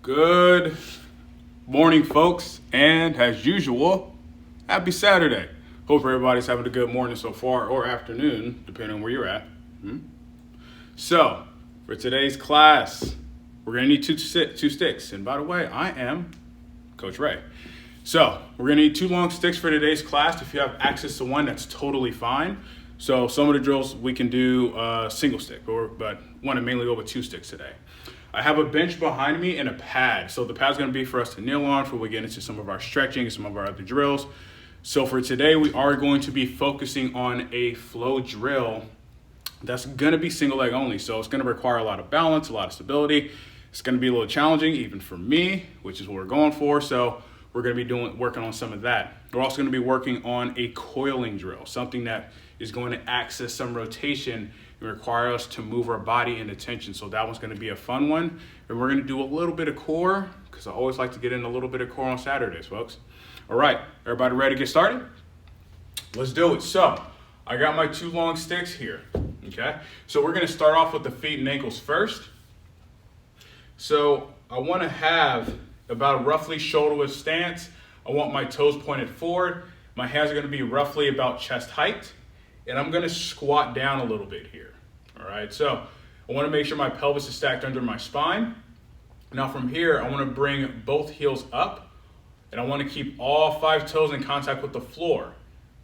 Good morning, folks, and as usual, happy Saturday. Hope everybody's having a good morning so far, or afternoon, depending on where you're at. So, for today's class, we're going to need two sticks. And by the way, I am Coach Ray. So, we're going to need two long sticks for today's class. If you have access to one, that's totally fine. So, some of the drills we can do single stick, but want to mainly go with two sticks today. I have a bench behind me and a pad. So the pad's gonna be for us to kneel on for we get into some of our stretching and some of our other drills. So for today, we are going to be focusing on a flow drill that's gonna be single leg only. So it's gonna require a lot of balance, a lot of stability. It's gonna be a little challenging even for me, which is what we're going for. So we're gonna be working on some of that. We're also gonna be working on a coiling drill, something that is going to access some rotation and require us to move our body into tension. So that one's going to be a fun one. And we're going to do a little bit of core, because I always like to get in a little bit of core on Saturdays, folks. All right, everybody ready to get started? Let's do it. So I got my two long sticks here, okay? So we're going to start off with the feet and ankles first. So I want to have about a roughly shoulder width stance. I want my toes pointed forward. My hands are going to be roughly about chest height. And I'm going to squat down a little bit here. All right, so I want to make sure my pelvis is stacked under my spine. Now from here, I want to bring both heels up, and I want to keep all 5 toes in contact with the floor.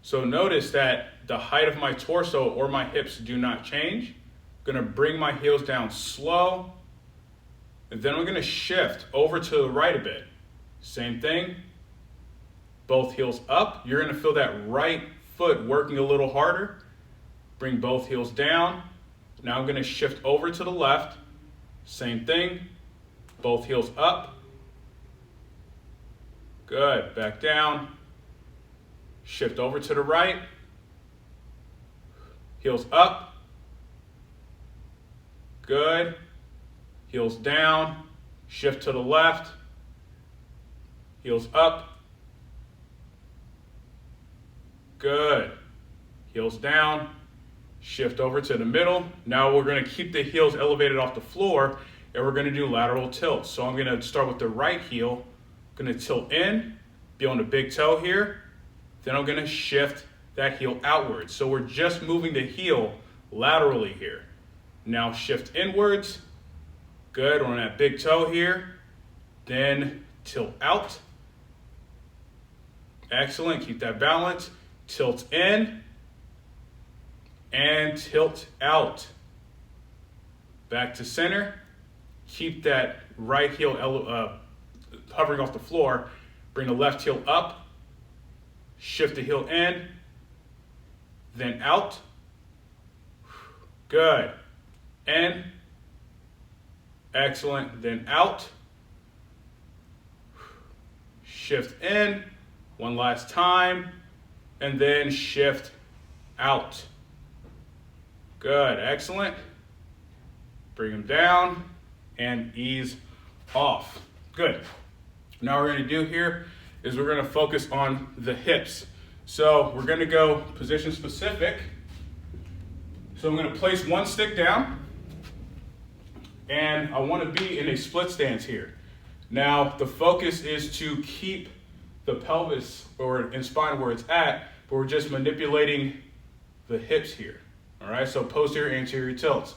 So notice that the height of my torso or my hips do not change. I'm going to bring my heels down slow, and then I'm going to shift over to the right a bit. Same thing, both heels up. You're going to feel that right foot working a little harder. Bring both heels down. Now I'm going to shift over to the left. Same thing. Both heels up. Good. Back down. Shift over to the right. Heels up. Good. Heels down. Shift to the left. Heels up. Good. Heels down. Shift over to the middle. Now we're going to keep the heels elevated off the floor, and we're going to do lateral tilts. So I'm going to start with the right heel. I'm going to tilt in, be on the big toe here. Then I'm going to shift that heel outwards. So we're just moving the heel laterally here. Now shift inwards. Good. We're on that big toe here. Then tilt out. Excellent. Keep that balance. Tilt in and tilt out. Back to center. Keep that right heel hovering off the floor. Bring the left heel up. Shift the heel in. Then out. Good. In. Excellent. Then out. Shift in. One last time. And then shift out. Good, excellent. Bring them down and ease off. Good. Now what we're gonna do here is we're gonna focus on the hips. So we're gonna go position specific. So I'm gonna place one stick down, and I wanna be in a split stance here. Now the focus is to keep the pelvis and spine where it's at, but we're just manipulating the hips here. All right, so posterior-anterior tilts.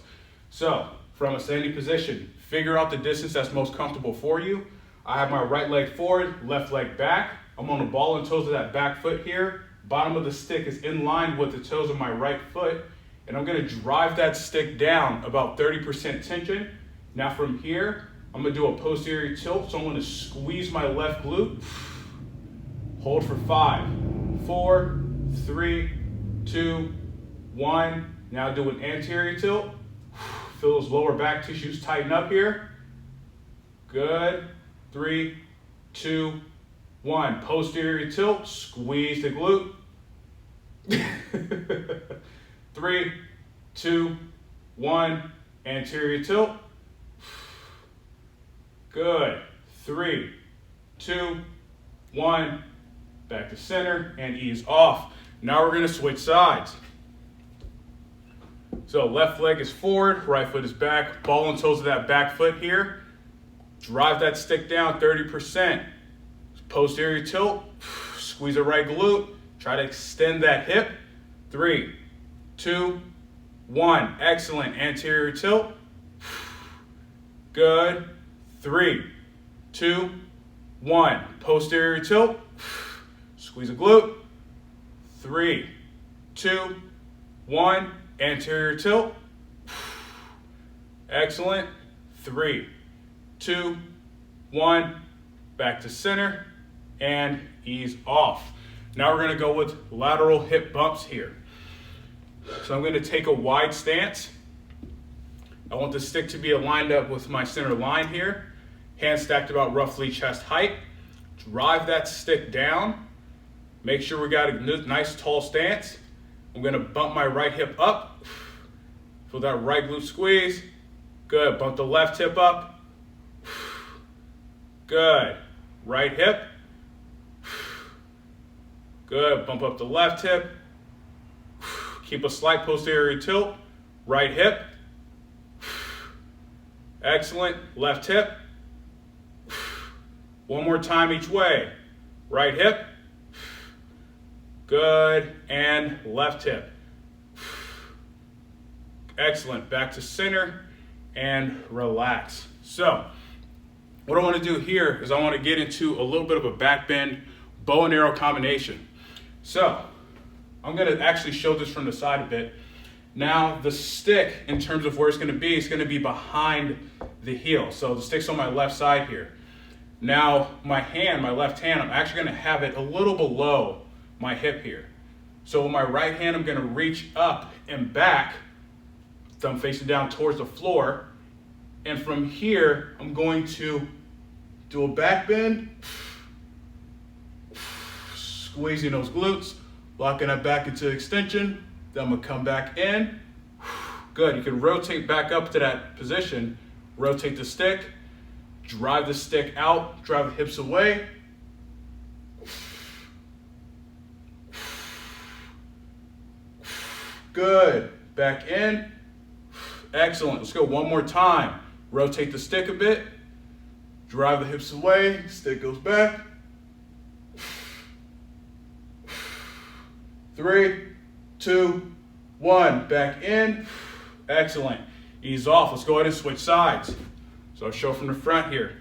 So from a standing position, figure out the distance that's most comfortable for you. I have my right leg forward, left leg back. I'm on the ball and toes of that back foot here. Bottom of the stick is in line with the toes of my right foot, and I'm gonna drive that stick down about 30% tension. Now from here, I'm gonna do a posterior tilt, so I'm gonna squeeze my left glute. Hold for 5, 4, 3, 2, 1. Now do an anterior tilt. Feel those lower back tissues tighten up here. Good. 3, 2, 1. Posterior tilt. Squeeze the glute. 3, 2, 1. Anterior tilt. Good. 3, 2, 1. Back to center and ease off. Now we're going to switch sides. So left leg is forward, right foot is back, ball and toes of that back foot here. Drive that stick down 30%. Posterior tilt, squeeze the right glute. Try to extend that hip. 3, 2, 1. Excellent. Anterior tilt. Good. 3, 2, 1. Posterior tilt. Squeeze the glute. 3, 2, 1. Anterior tilt. Excellent. 3, 2, 1. Back to center and ease off. Now we're going to go with lateral hip bumps here. So I'm going to take a wide stance. I want the stick to be aligned up with my center line here. Hands stacked about roughly chest height. Drive that stick down. Make sure we got a nice tall stance. I'm going to bump my right hip up. Feel that right glute squeeze. Good. Bump the left hip up. Good. Right hip. Good. Bump up the left hip. Keep a slight posterior tilt. Right hip. Excellent. Left hip. One more time each way. Right hip. Good. And left hip. Excellent. Back to center and relax. So, what I want to do here is I want to get into a little bit of a back bend bow and arrow combination. So, I'm going to actually show this from the side a bit. Now, the stick, in terms of where it's going to be behind the heel. So the stick's on my left side here. Now, my hand, my left hand, I'm actually going to have it a little below my hip here. So with my right hand, I'm going to reach up and back, thumb facing down towards the floor. And from here, I'm going to do a back bend, squeezing those glutes, locking that back into extension. Then I'm gonna come back in. Good, you can rotate back up to that position, rotate the stick, drive the stick out, drive the hips away. Good, back in. Excellent, let's go one more time. Rotate the stick a bit, drive the hips away, stick goes back. 3, 2, 1, back in. Excellent. Ease off. Let's go ahead and switch sides. So I'll show from the front here.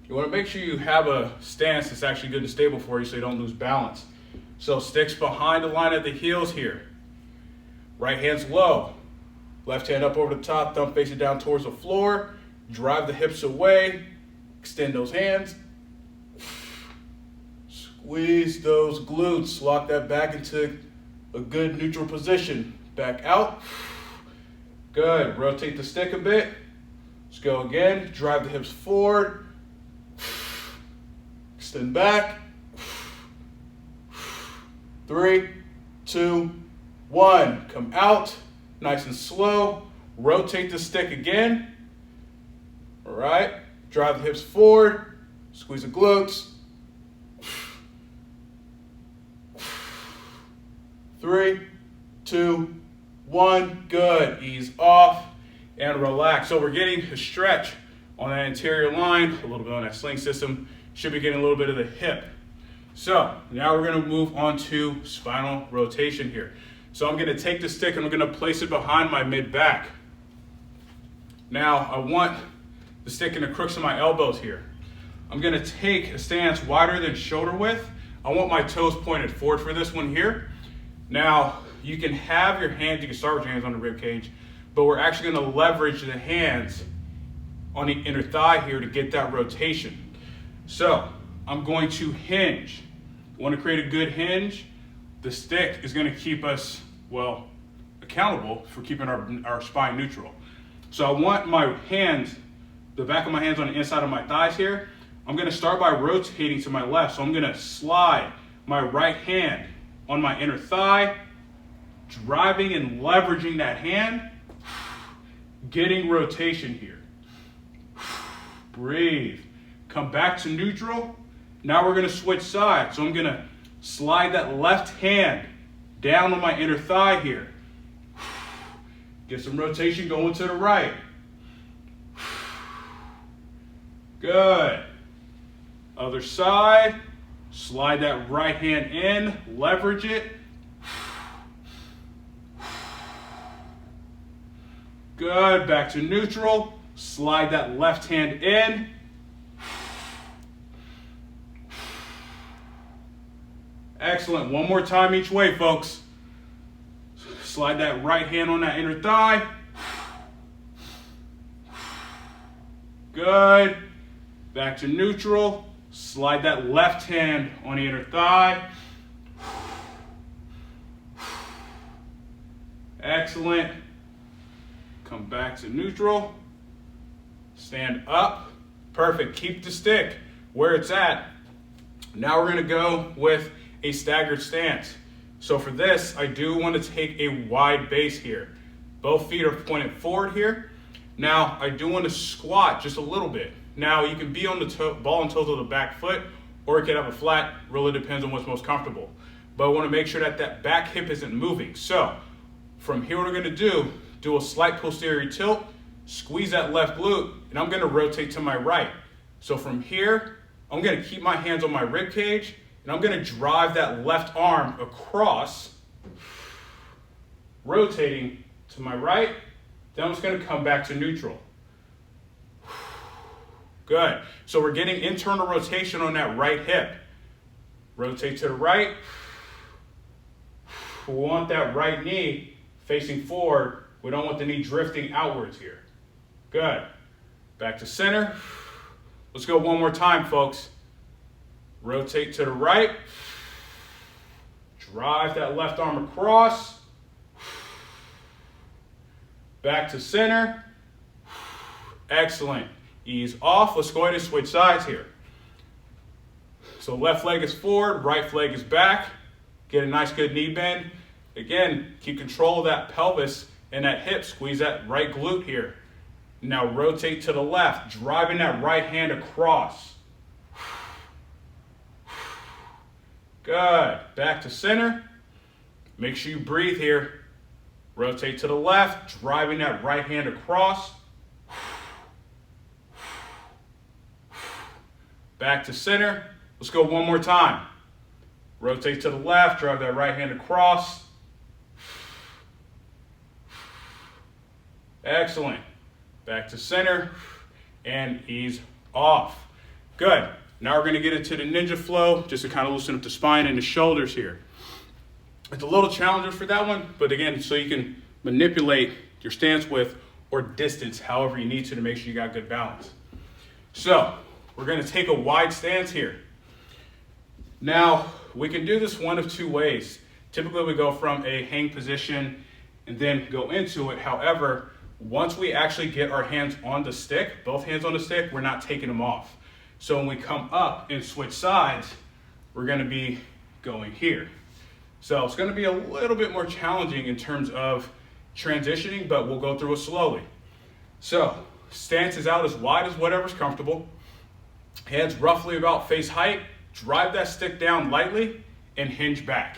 You want to make sure you have a stance that's actually good and stable for you so you don't lose balance. So sticks behind the line of the heels here. Right hand's low. Left hand up over the top, thumb facing down towards the floor. Drive the hips away. Extend those hands. Squeeze those glutes. Lock that back into a good neutral position. Back out. Good. Rotate the stick a bit. Let's go again. Drive the hips forward. Extend back. 3, 2, 1. Come out. Nice and slow. Rotate the stick again. All right. Drive the hips forward. Squeeze the glutes. 3, 2, 1. Good. Ease off and relax. So we're getting a stretch on that anterior line, a little bit on that sling system. Should be getting a little bit of the hip. So now we're going to move on to spinal rotation here. So I'm going to take the stick and I'm going to place it behind my mid-back. Now I want the stick in the crooks of my elbows here. I'm going to take a stance wider than shoulder width. I want my toes pointed forward for this one here. Now, you can have your hands, you can start with your hands on the rib cage, but we're actually going to leverage the hands on the inner thigh here to get that rotation. So, I'm going to hinge. I want to create a good hinge. The stick is going to keep us, well, accountable for keeping our spine neutral. So I want my hands, the back of my hands on the inside of my thighs here. I'm going to start by rotating to my left. So I'm going to slide my right hand on my inner thigh, driving and leveraging that hand, getting rotation here. Breathe. Come back to neutral. Now we're going to switch sides. So I'm going to slide that left hand down on my inner thigh here. Get some rotation going to the right. Good. Other side. Slide that right hand in, leverage it. Good, back to neutral. Slide that left hand in. Excellent, one more time each way, folks. Slide that right hand on that inner thigh. Good, back to neutral. Slide that left hand on the inner thigh. Excellent. Come back to neutral. Stand up. Perfect. Keep the stick where it's at. Now we're going to go with a staggered stance. So for this, I do want to take a wide base here. Both feet are pointed forward here. Now, I do want to squat just a little bit. Now, you can be on the ball and toes of the back foot, or you can have a flat. Really depends on what's most comfortable. But I want to make sure that that back hip isn't moving. So from here, what we're going to do a slight posterior tilt, squeeze that left glute, and I'm going to rotate to my right. So from here, I'm going to keep my hands on my rib cage, and I'm going to drive that left arm across, rotating to my right. Then I'm just going to come back to neutral. Good. So we're getting internal rotation on that right hip. Rotate to the right. We want that right knee facing forward. We don't want the knee drifting outwards here. Good. Back to center. Let's go one more time, folks. Rotate to the right. Drive that left arm across. Back to center. Excellent. Ease off. Let's go ahead and switch sides here. So left leg is forward, right leg is back. Get a nice good knee bend. Again, keep control of that pelvis and that hip. Squeeze that right glute here. Now rotate to the left, driving that right hand across. Good. Back to center. Make sure you breathe here. Rotate to the left, driving that right hand across. Back to center. Let's go one more time. Rotate to the left, drive that right hand across. Excellent. Back to center and ease off. Good. Now we're going to get into the ninja flow just to kind of loosen up the spine and the shoulders here. It's a little challenging for that one, but again, so you can manipulate your stance width or distance however you need to make sure you got good balance. So we're going to take a wide stance here. Now we can do this one of two ways. Typically we go from a hang position and then go into it. However, once we actually get our hands on the stick, both hands on the stick, we're not taking them off. So when we come up and switch sides, we're going to be going here. So it's going to be a little bit more challenging in terms of transitioning, but we'll go through it slowly. So stance is out as wide as whatever's comfortable. Hands roughly about face height. Drive that stick down lightly and hinge back.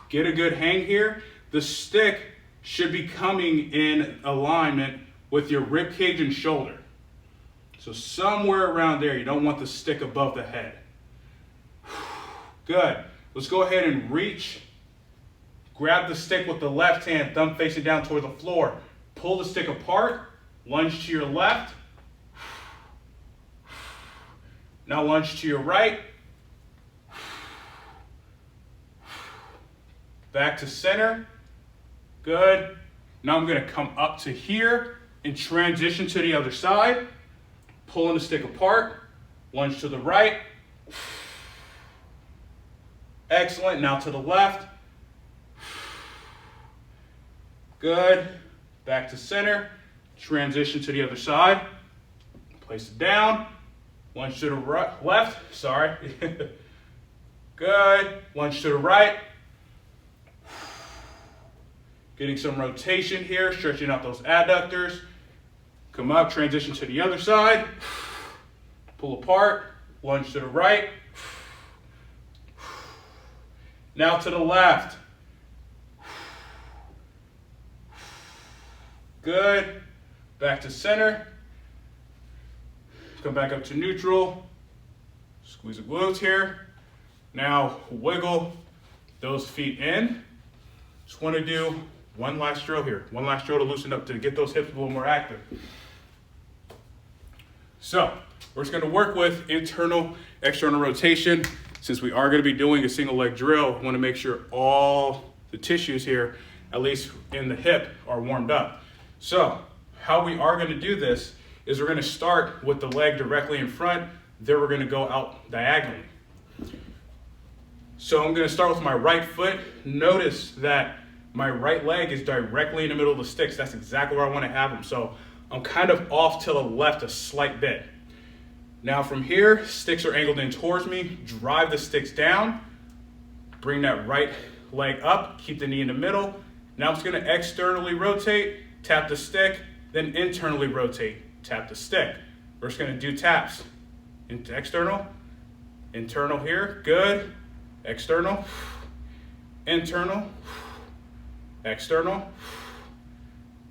Get a good hang here. The stick should be coming in alignment with your rib cage and shoulder. So somewhere around there, you don't want the stick above the head. Good. Let's go ahead and reach. Grab the stick with the left hand, thumb facing down toward the floor. Pull the stick apart, lunge to your left. Now lunge to your right. Back to center. Good. Now I'm going to come up to here and transition to the other side. Pulling the stick apart. Lunge to the right. Excellent. Now to the left. Good. Back to center. Transition to the other side. Place it down. Lunge to the right, left. Sorry. Good. Lunge to the right. Getting some rotation here, stretching out those adductors. Come up, transition to the other side. Pull apart, lunge to the right. Now to the left. Good. Back to center. come back up to neutral, squeeze the glutes here. Now wiggle those feet in. Just want to do one last drill here, one last drill to loosen up, to get those hips a little more active. So we're just going to work with internal, external rotation. Since we are going to be doing a single leg drill, I want to make sure all the tissues here, at least in the hip, are warmed up. So how we are going to do this is we're going to start with the leg directly in front, then we're going to go out diagonally. So I'm going to start with my right foot. Notice that my right leg is directly in the middle of the sticks. That's exactly where I want to have them. So I'm kind of off to the left a slight bit. Now from here, sticks are angled in towards me. Drive the sticks down. Bring that right leg up. Keep the knee in the middle. Now I'm just going to externally rotate, tap the stick, then internally rotate, tap the stick. We're just going to do taps. Into external, internal here. Good. External, internal, external,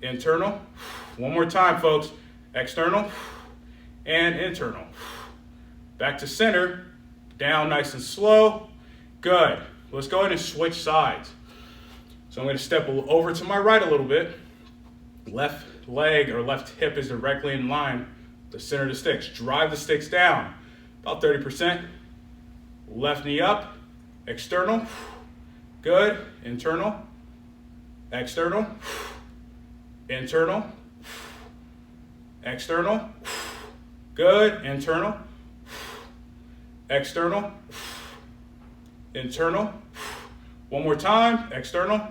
internal. One more time, folks. External and internal. Back to center, down nice and slow. Good. Let's go ahead and switch sides. So I'm going to step over to my right a little bit. Left leg or left hip is directly in line with the center of the sticks. Drive the sticks down, about 30%. Left knee up, external. Good. Internal, external, internal, external. Good. Internal, external, internal. One more time. External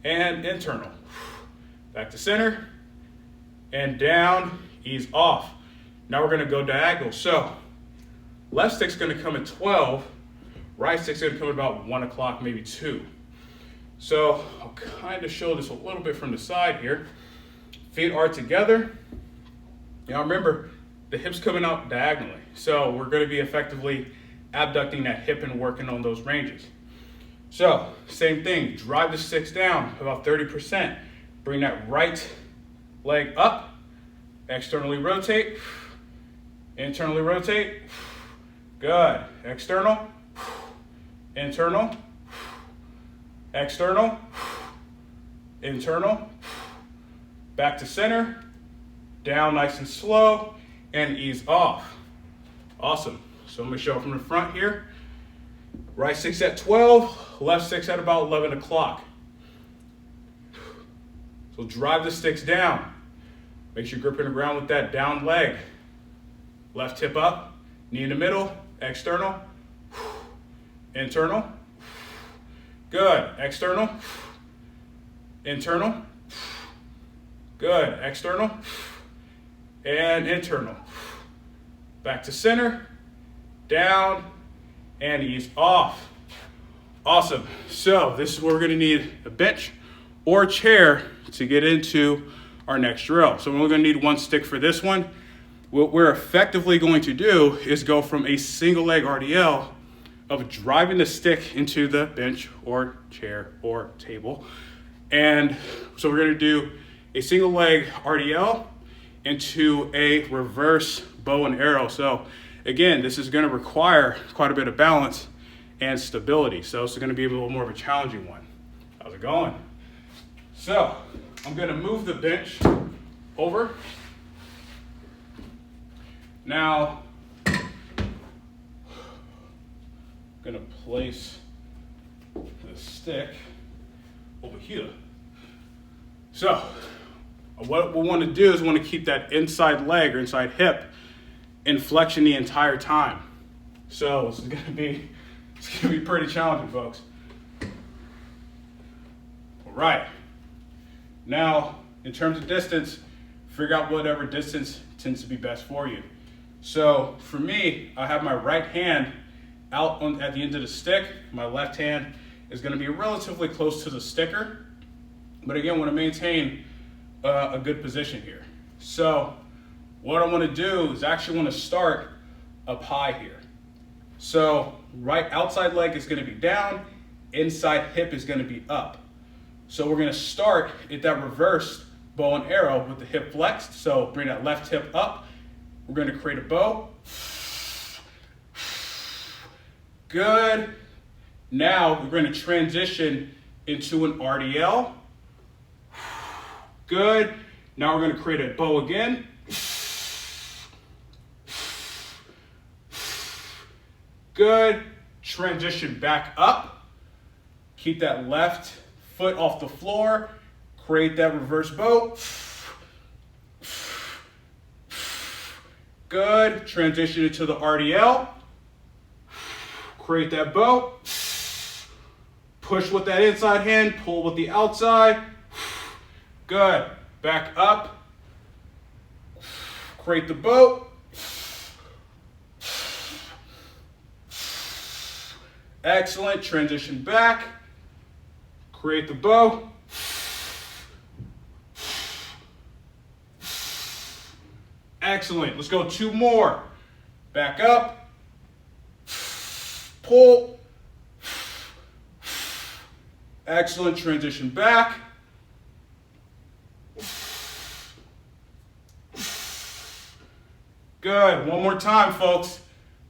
and internal. Back to center and down. Ease off. Now we're going to go diagonal. So left stick's going to come at 12. Right stick's going to come at about 1 o'clock, maybe 2. So I'll kind of show this a little bit from the side here. Feet are together. Now remember, the hip's coming out diagonally. So we're going to be effectively abducting that hip and working on those ranges. So same thing, drive the sticks down about 30%. Bring that right leg up, externally rotate, internally rotate. Good. External, internal, external, internal. Back to center, down nice and slow, and ease off. Awesome. So I'm going to show it from the front here. Right sticks at 12, left sticks at about 11 o'clock. So drive the sticks down. Make sure you're gripping the ground with that down leg. Left hip up, knee in the middle, external, internal. Good. External, internal. Good. External and internal. Back to center, down, and ease off. Awesome. So this is where we're going to need a bench or a chair to get into our next drill. So we're only going to need one stick for this one. What we're effectively going to do is go from a single leg RDL of driving the stick into the bench or chair or table. And so we're going to do a single leg RDL into a reverse bow and arrow. So again, this is going to require quite a bit of balance and stability. So it's going to be a little more of a challenging one. How's it going? So I'm going to move the bench over. Now, I'm going to place the stick over here. So what we want to do is we want to keep that inside leg or inside hip in flexion the entire time. So this is going to be pretty challenging, folks. All right. Now, in terms of distance, figure out whatever distance tends to be best for you. So for me, I have my right hand out at the end of the stick. My left hand is going to be relatively close to the sticker. But again, I want to maintain a good position here. So what I want to do is actually want to start up high here. So right outside leg is going to be down, inside hip is going to be up. So we're going to start at that reversed bow and arrow with the hip flexed. So bring that left hip up, We're going to create a bow. Good. Now we're going to transition into an RDL. Good. Now we're going to create a bow again. Good. Transition back up. Keep that left foot off the floor. Create that reverse bow. Good. Transition into the RDL. Create that bow. Push with that inside hand. Pull with the outside. Good. Back up. Create the bow. Excellent. Transition back. Create the bow. Excellent. Let's go 2 more. Back up. Pull. Excellent. Transition back. Good. One more time, folks.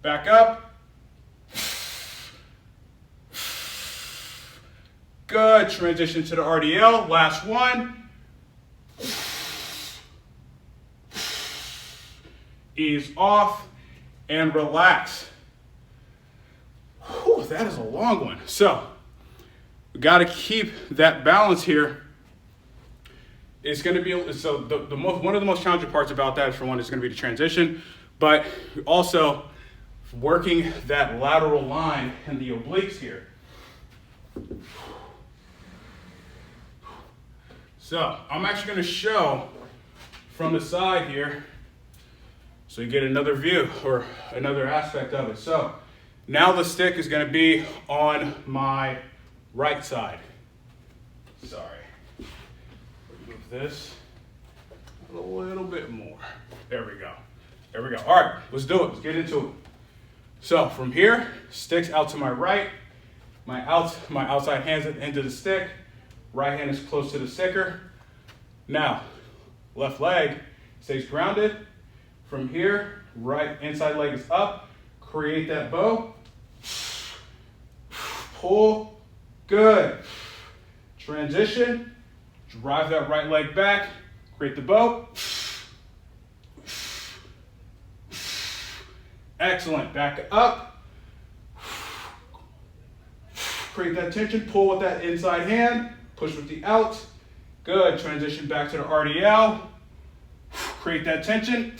Back up. Good. Transition to the RDL. Last one. Ease off and relax. Whew, that is a long one. So we got to keep that balance here. It's going to be one of the most challenging parts about that, for one, is going to be the transition, but also working that lateral line and the obliques here. So I'm actually going to show from the side here, so you get another view or another aspect of it. So now the stick is going to be on my right side. Sorry. Move this a little bit more. There we go. There we go. All right, let's do it. Let's get into it. So from here, sticks out to my right. My outside hand's at the end of the stick. Right hand is close to the sticker. Now, left leg stays grounded. From here, right inside leg is up. Create that bow. Pull. Good. Transition. Drive that right leg back. Create the bow. Excellent. Back up. Create that tension. Pull with that inside hand. Push with the out. Good. Transition back to the RDL. Create that tension.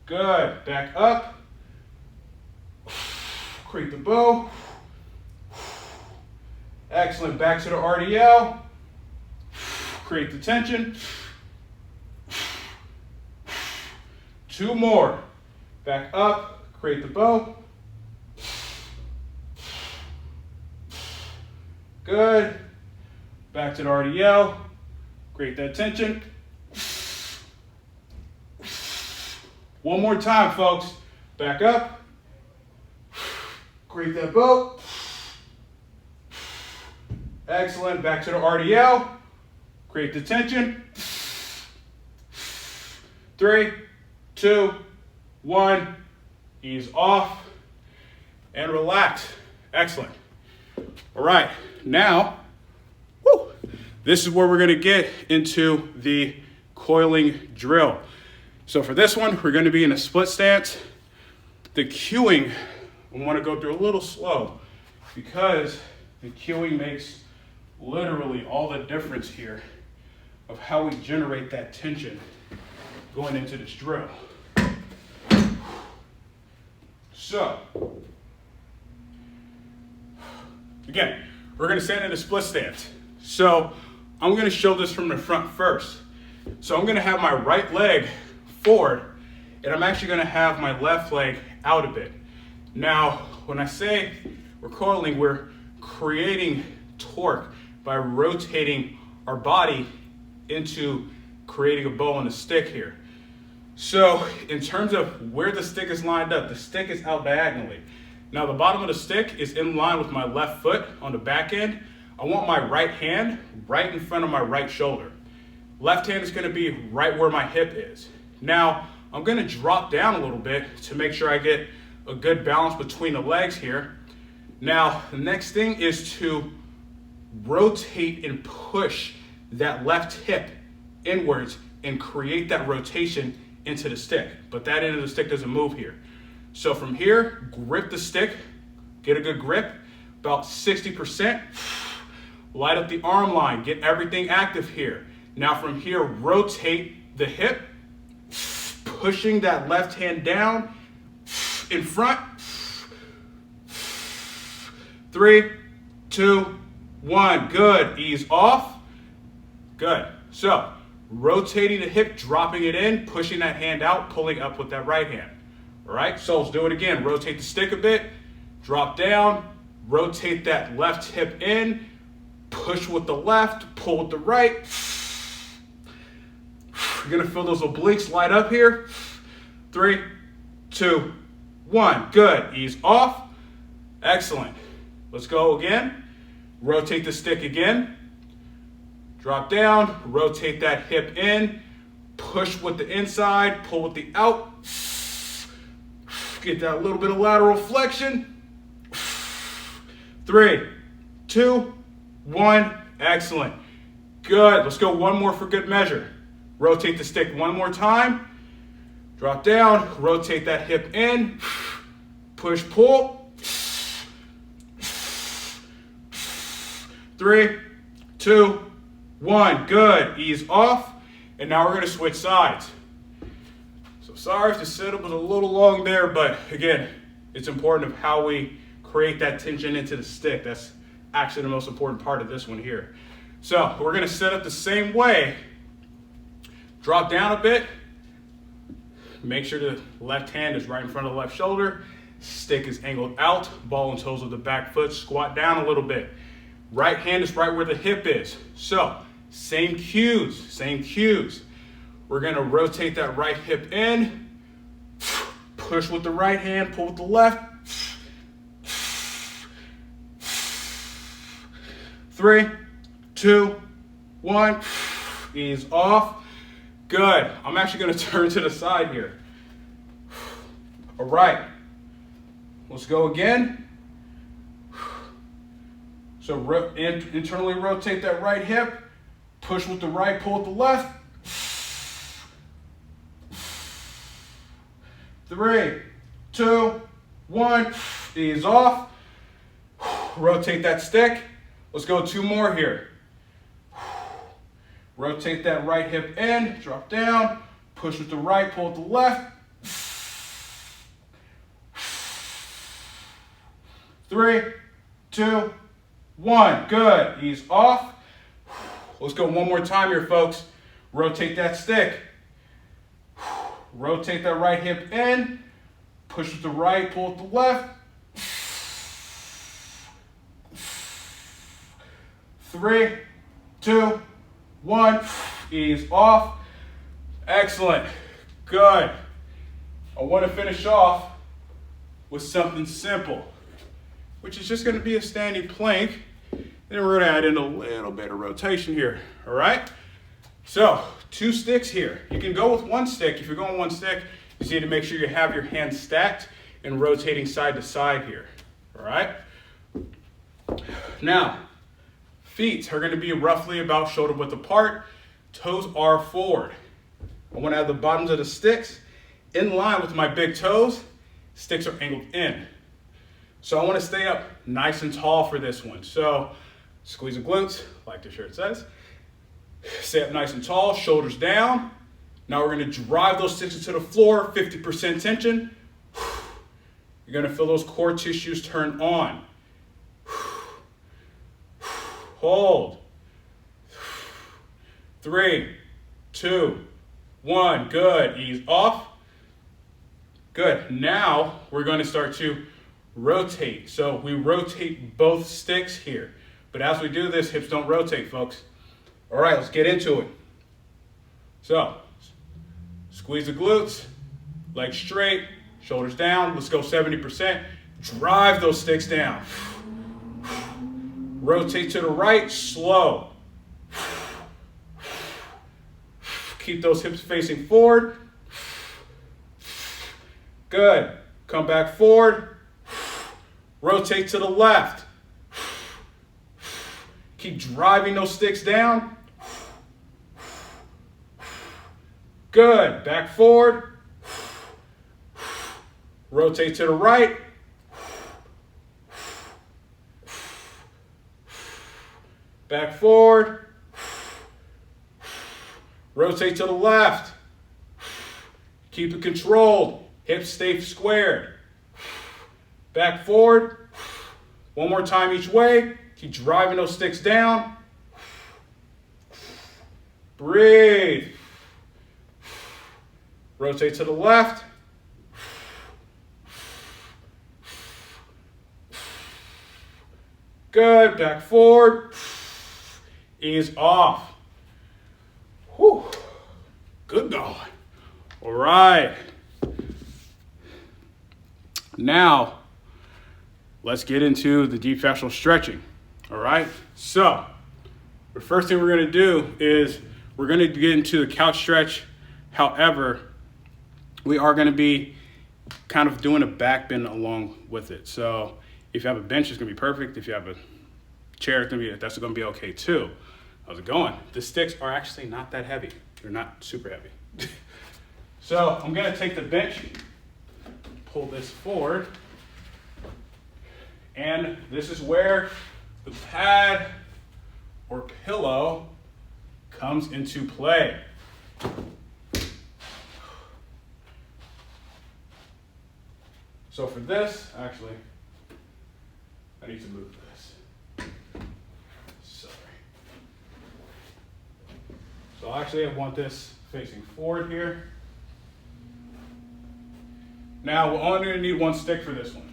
Good. Back up. Create the bow. Excellent. Back to the RDL. Create the tension. 2 more. Back up. Create the bow. Good. Back to the RDL. Create that tension. One more time, folks. Back up. Create that bow. Excellent. Back to the RDL. Create the tension. 3, 2, 1. Ease off and relax. Excellent. All right. Now, this is where we're going to get into the coiling drill. So for this one, we're going to be in a split stance. The cueing, I want to go through a little slow because the cueing makes literally all the difference here of how we generate that tension going into this drill. So, again, we're going to stand in a split stance. So I'm going to show this from the front first. So I'm going to have my right leg forward, and I'm actually going to have my left leg out a bit. Now, when I say we're coiling, we're creating torque by rotating our body into creating a bow on the stick here. So in terms of where the stick is lined up, the stick is out diagonally. Now the bottom of the stick is in line with my left foot on the back end. I want my right hand right in front of my right shoulder. Left hand is going to be right where my hip is. Now, I'm going to drop down a little bit to make sure I get a good balance between the legs here. Now, the next thing is to rotate and push that left hip inwards and create that rotation into the stick. But that end of the stick doesn't move here. So from here, grip the stick, get a good grip, about 60%. Light up the arm line, get everything active here. Now from here, rotate the hip, pushing that left hand down in front. 3, 2, 1, good. Ease off. Good. So, rotating the hip, dropping it in, pushing that hand out, pulling up with that right hand. All right, so let's do it again. Rotate the stick a bit, drop down, rotate that left hip in, push with the left, pull with the right. You're gonna feel those obliques light up here. 3, 2, 1, good. Ease off. Excellent. Let's go again. Rotate the stick again. Drop down, rotate that hip in, push with the inside, pull with the out. Get that little bit of lateral flexion. 3, 2, 1, excellent. Good, let's go one more for good measure. Rotate the stick one more time. Drop down, rotate that hip in, push, pull. 3, 2, 1, good, ease off. And now we're gonna switch sides. So sorry if the setup was a little long there, but again, it's important of how we create that tension into the stick. That's actually the most important part of this one here. So we're gonna set up the same way. Drop down a bit. Make sure the left hand is right in front of the left shoulder. Stick is angled out, ball and toes of the back foot, squat down a little bit. Right hand is right where the hip is. So, same cues. We're gonna rotate that right hip in, push with the right hand, pull with the left. 3, 2, 1, ease off. Good, I'm actually gonna turn to the side here. All right, let's go again. So internally rotate that right hip, push with the right, pull with the left. 3, 2, 1, ease off. Rotate that stick. Let's go 2 more here. Rotate that right hip in, drop down, push with the right, pull with the left. 3, 2, 1, good, ease off. Let's go one more time here, folks. Rotate that stick. Rotate that right hip in, push with the right, pull with the left. 3, 2, 1, ease off. Excellent, good. I want to finish off with something simple, which is just going to be a standing plank. And then we're going to add in a little bit of rotation here, all right? So, 2 sticks here. You can go with 1 stick. If you're going 1 stick, you just need to make sure you have your hands stacked and rotating side to side here, all right? Now, feet are going to be roughly about shoulder width apart. Toes are forward. I want to have the bottoms of the sticks in line with my big toes. Sticks are angled in. So I want to stay up nice and tall for this one. So squeeze the glutes, like the shirt says. Stay up nice and tall, shoulders down. Now we're going to drive those sticks into the floor, 50% tension. You're going to feel those core tissues turn on. Hold. 3, 2, 1, good. Ease off. Good. Now we're going to start to rotate. So we rotate both sticks here. But as we do this, hips don't rotate, folks. All right, let's get into it. So, squeeze the glutes, legs straight, shoulders down. Let's go 70%. Drive those sticks down. Rotate to the right, slow. Keep those hips facing forward. Good. Come back forward. Rotate to the left. Keep driving those sticks down. Good. Back forward. Rotate to the right. Back forward. Rotate to the left. Keep it controlled. Hips stay squared. Back forward. One more time each way. Keep driving those sticks down. Breathe. Rotate to the left. Good. Back forward. Ease off. Whew. Good going. All right. Now, let's get into the deep fascial stretching. All right. So, the first thing we're going to do is we're going to get into the couch stretch. However, we are going to be kind of doing a back bend along with it. So, if you have a bench, it's going to be perfect. If you have a chair, that's going to be okay too. How's it going? The sticks are actually not that heavy. They're not super heavy. So I'm going to take the bench, pull this forward, and this is where the pad or pillow comes into play. So for this, actually, I need to move this. Sorry. So actually I want this facing forward here. Now we're only going to need one stick for this one.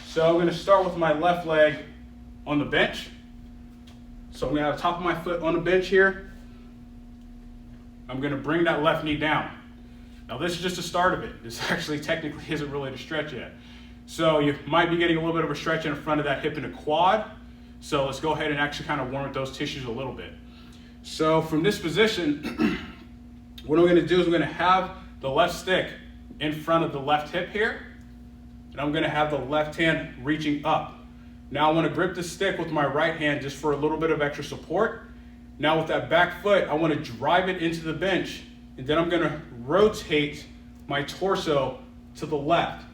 So I'm going to start with my left leg on the bench. So I'm going to have the top of my foot on the bench here. I'm going to bring that left knee down. Now this is just the start of it. This actually technically isn't really the stretch yet. So you might be getting a little bit of a stretch in the front of that hip and the quad. So let's go ahead and actually kind of warm up those tissues a little bit. So from this position, what I'm going to do is I'm going to have the left stick in front of the left hip here. And I'm going to have the left hand reaching up. Now I want to grip the stick with my right hand just for a little bit of extra support. Now with that back foot, I want to drive it into the bench. And then I'm going to rotate my torso to the left.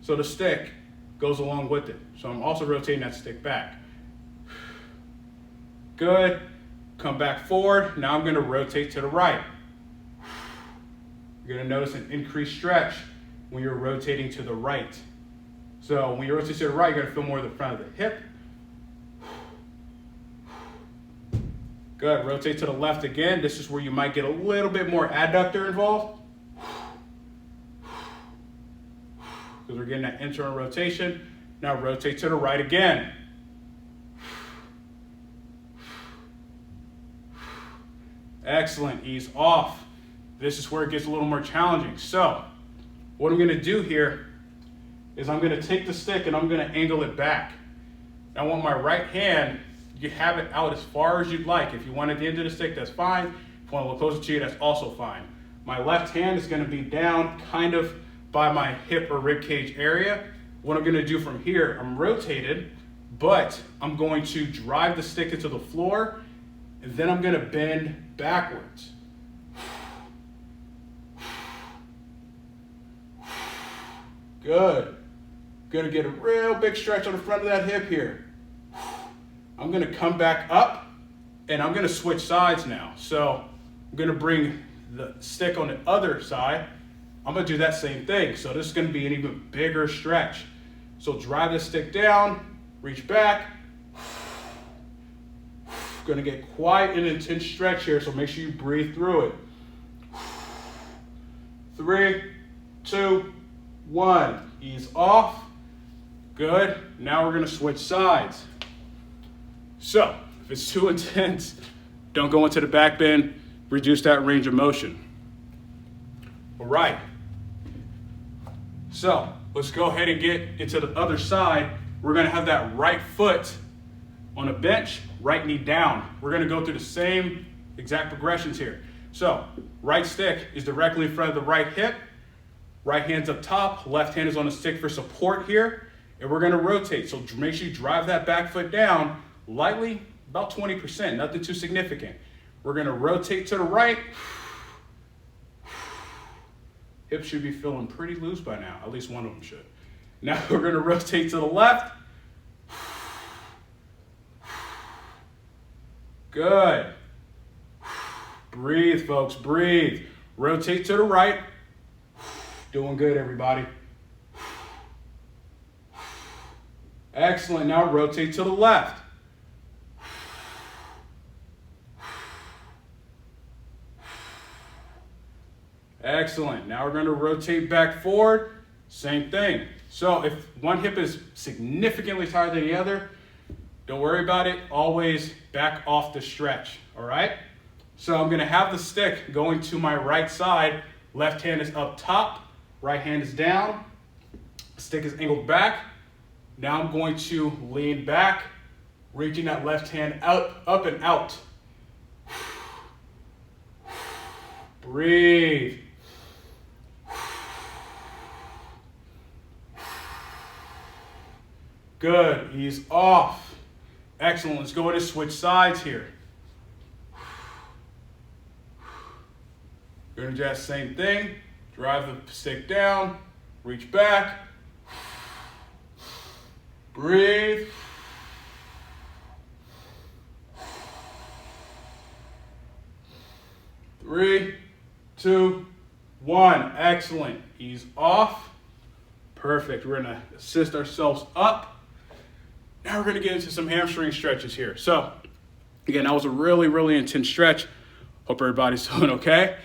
So the stick goes along with it. So I'm also rotating that stick back. Good. Come back forward. Now I'm going to rotate to the right. You're going to notice an increased stretch when you're rotating to the right. So when you rotate to the right, you're going to feel more of the front of the hip. Good. Rotate to the left again. This is where you might get a little bit more adductor involved. Because we're getting that internal rotation. Now rotate to the right again. Excellent. Ease off. This is where it gets a little more challenging. So what I'm going to do here is I'm going to take the stick and I'm going to angle it back. I want my right hand, you have it out as far as you'd like. If you want at the end of the stick, that's fine. If you want a little closer to you, that's also fine. My left hand is going to be down kind of by my hip or rib cage area. What I'm going to do from here, I'm rotated, but I'm going to drive the stick into the floor, and then I'm going to bend backwards. Good. Going to get a real big stretch on the front of that hip here. I'm going to come back up, and I'm going to switch sides now. So I'm going to bring the stick on the other side. I'm going to do that same thing. So this is going to be an even bigger stretch. So drive the stick down, reach back. Going to get quite an intense stretch here, so make sure you breathe through it. 3, 2, 1. Ease off. Good. Now we're going to switch sides. So if it's too intense, don't go into the back bend. Reduce that range of motion. All right. So let's go ahead and get into the other side. We're going to have that right foot On a bench, right knee down. We're gonna go through the same exact progressions here. So, right stick is directly in front of the right hip. Right hand's up top, left hand is on the stick for support here. And we're gonna rotate. So make sure you drive that back foot down lightly, about 20%, nothing too significant. We're gonna rotate to the right. Hips should be feeling pretty loose by now, at least one of them should. Now we're gonna rotate to the left. Good. Breathe, folks, breathe. Rotate to the right. Doing good, everybody. Excellent, now rotate to the left. Excellent, now we're gonna rotate back forward. Same thing. So if one hip is significantly tighter than the other, don't worry about it. Always back off the stretch, all right? So I'm gonna have the stick going to my right side. Left hand is up top, right hand is down. Stick is angled back. Now I'm going to lean back, reaching that left hand out, up and out. Breathe. Good, ease off. Excellent, let's go ahead and switch sides here. You're gonna do that same thing. Drive the stick down, reach back. Breathe. Three, two, one. Excellent. Ease off. Perfect. We're gonna assist ourselves up. Now we're gonna get into some hamstring stretches here. So again, that was a really intense stretch. Hope everybody's doing okay.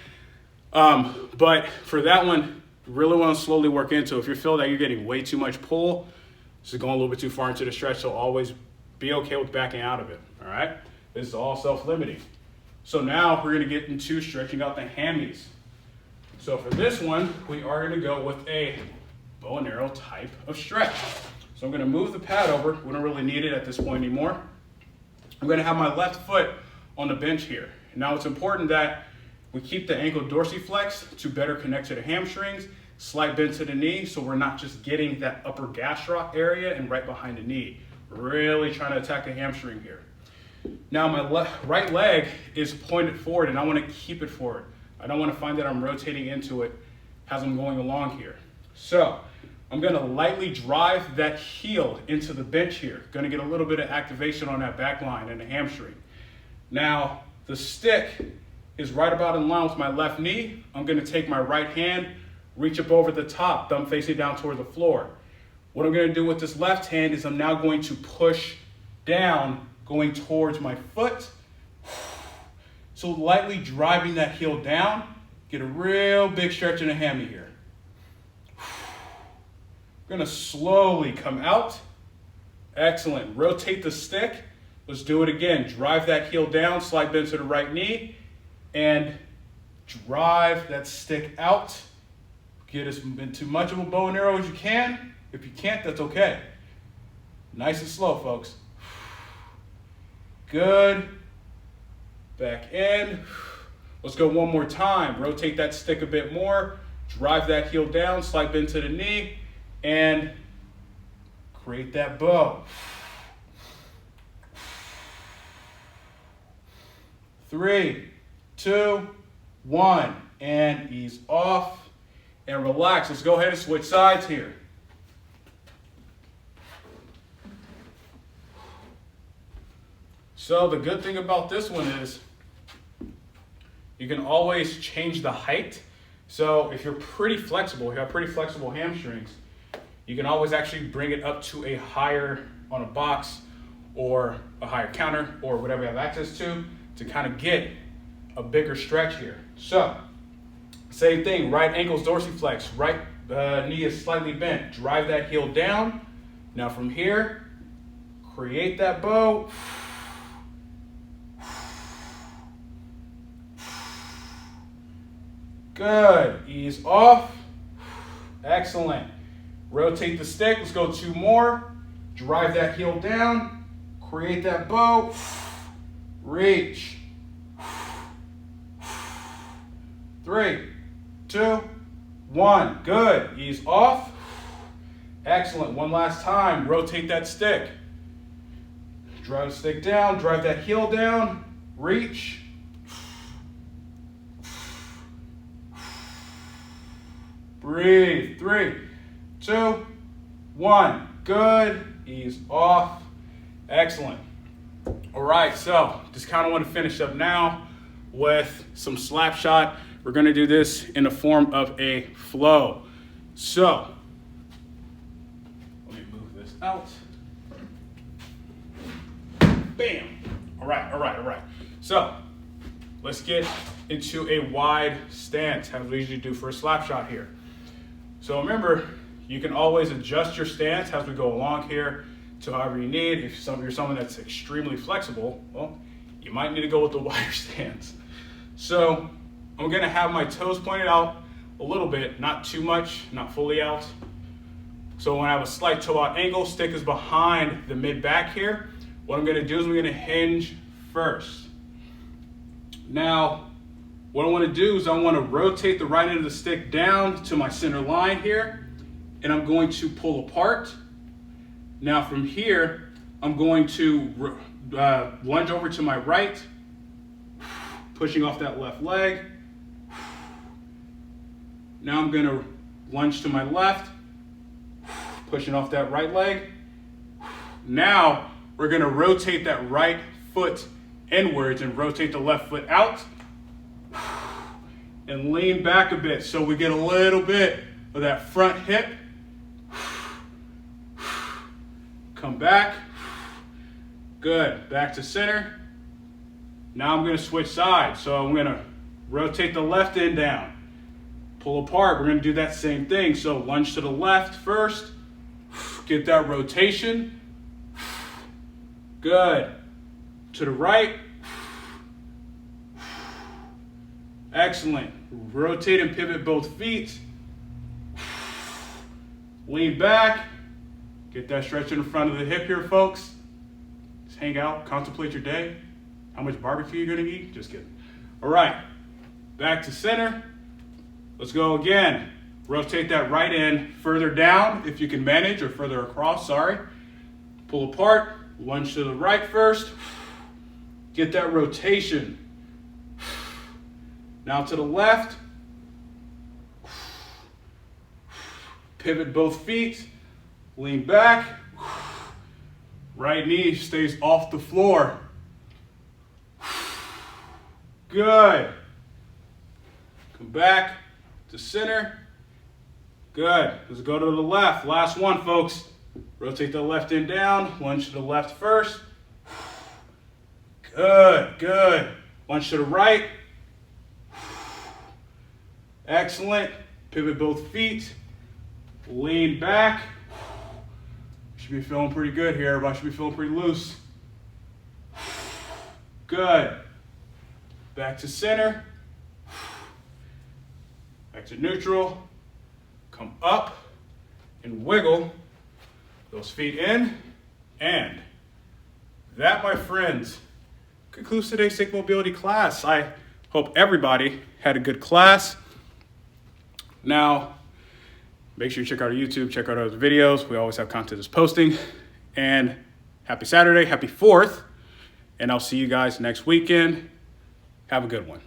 But for that one, really want to slowly work into. If you feel that you're getting way too much pull, this is going a little bit too far into the stretch, so always be okay with backing out of it, all right? This is all self-limiting. So now we're gonna get into stretching out the hammies. So for this one, we are gonna go with a bow and arrow type of stretch. So I'm gonna move the pad over. We don't really need it at this point anymore. I'm gonna have my left foot on the bench here. Now it's important that we keep the ankle dorsiflex to better connect to the hamstrings, slight bend to the knee, so we're not just getting that upper gastroc area and right behind the knee. Really trying to attack the hamstring here. Now my right leg is pointed forward and I want to keep it forward. I don't want to find that I'm rotating into it as I'm going along here. So I'm going to lightly drive that heel into the bench here. Going to get a little bit of activation on that back line and the hamstring. Now the stick is right about in line with my left knee. I'm going to take my right hand, reach up over the top, thumb facing down toward the floor. What I'm going to do with this left hand is I'm now going to push down, going towards my foot. So lightly driving that heel down, get a real big stretch in the hammy here. I'm gonna slowly come out. Excellent, rotate the stick. Let's do it again. Drive that heel down, slight bend to the right knee, and drive that stick out. Get as into much of a bow and arrow as you can. If you can't, that's okay. Nice and slow, folks. Good. Back in. Let's go one more time. Rotate that stick a bit more. Drive that heel down, slight bend to the knee, and create that bow. 3, 2, 1, and ease off and relax. Let's go ahead and switch sides here. So the good thing about this one is you can always change the height. So if you're pretty flexible, you have pretty flexible hamstrings, you can always actually bring it up to a higher on a box or a higher counter or whatever you have access to kind of get a bigger stretch here. So same thing, right ankle's dorsiflex, right knee is slightly bent. Drive that heel down. Now from here, create that bow. Good, ease off. Excellent. Rotate the stick, let's go 2 more. Drive that heel down, Create that bow. Reach. 3, 2, 1. Good. Ease off. Excellent. One last time. Rotate that stick. Drive the stick down. Drive that heel down. Reach. Breathe. 3, 2, 1. Good. Ease off. Excellent. All right, so just kind of want to finish up now with some slap shot. We're going to do this in the form of a flow. So, let me move this out. Bam. All right. So, let's get into a wide stance, as we usually do for a slap shot here. So remember, you can always adjust your stance as we go along here to however you need. If you're someone that's extremely flexible, well, you might need to go with the wider stance. So I'm gonna have my toes pointed out a little bit, not too much, not fully out. So when I have a slight toe out angle, stick is behind the mid back here. What I'm gonna do is we're gonna hinge first. Now, what I wanna do is I wanna rotate the right end of the stick down to my center line here, and I'm going to pull apart. Now from here, I'm going to lunge over to my right, pushing off that left leg. Now I'm going to lunge to my left, pushing off that right leg. Now we're going to rotate that right foot inwards and rotate the left foot out and lean back a bit so we get a little bit of that front hip. Come back. Good. Back to center. Now I'm going to switch sides. So I'm going to rotate the left end down. Pull apart. We're going to do that same thing. So lunge to the left first. Get that rotation. Good. To the right. Excellent. Rotate and pivot both feet. Lean back. Get that stretch in the front of the hip here, folks. Just hang out, contemplate your day. How much barbecue you're gonna eat? Just kidding. All right, back to center. Let's go again. Rotate that right end further down if you can manage, or further across, sorry. Pull apart, lunge to the right first. Get that rotation. Now to the left. Pivot both feet. Lean back. Right knee stays off the floor. Good. Come back to center. Good. Let's go to the left. Last one, folks. Rotate the left end down. Lunge to the left first. Good, good. Lunge to the right. Excellent. Pivot both feet. Lean back. Should be feeling pretty good here. Everybody should be feeling pretty loose. Good. Back to center. Back to neutral. Come up and wiggle those feet in. And that, my friends, concludes today's stick mobility class. I hope everybody had a good class. Now, make sure you check out our YouTube, check out our other videos. We always have content that's posting. And happy Saturday, happy 4th. And I'll see you guys next weekend. Have a good one.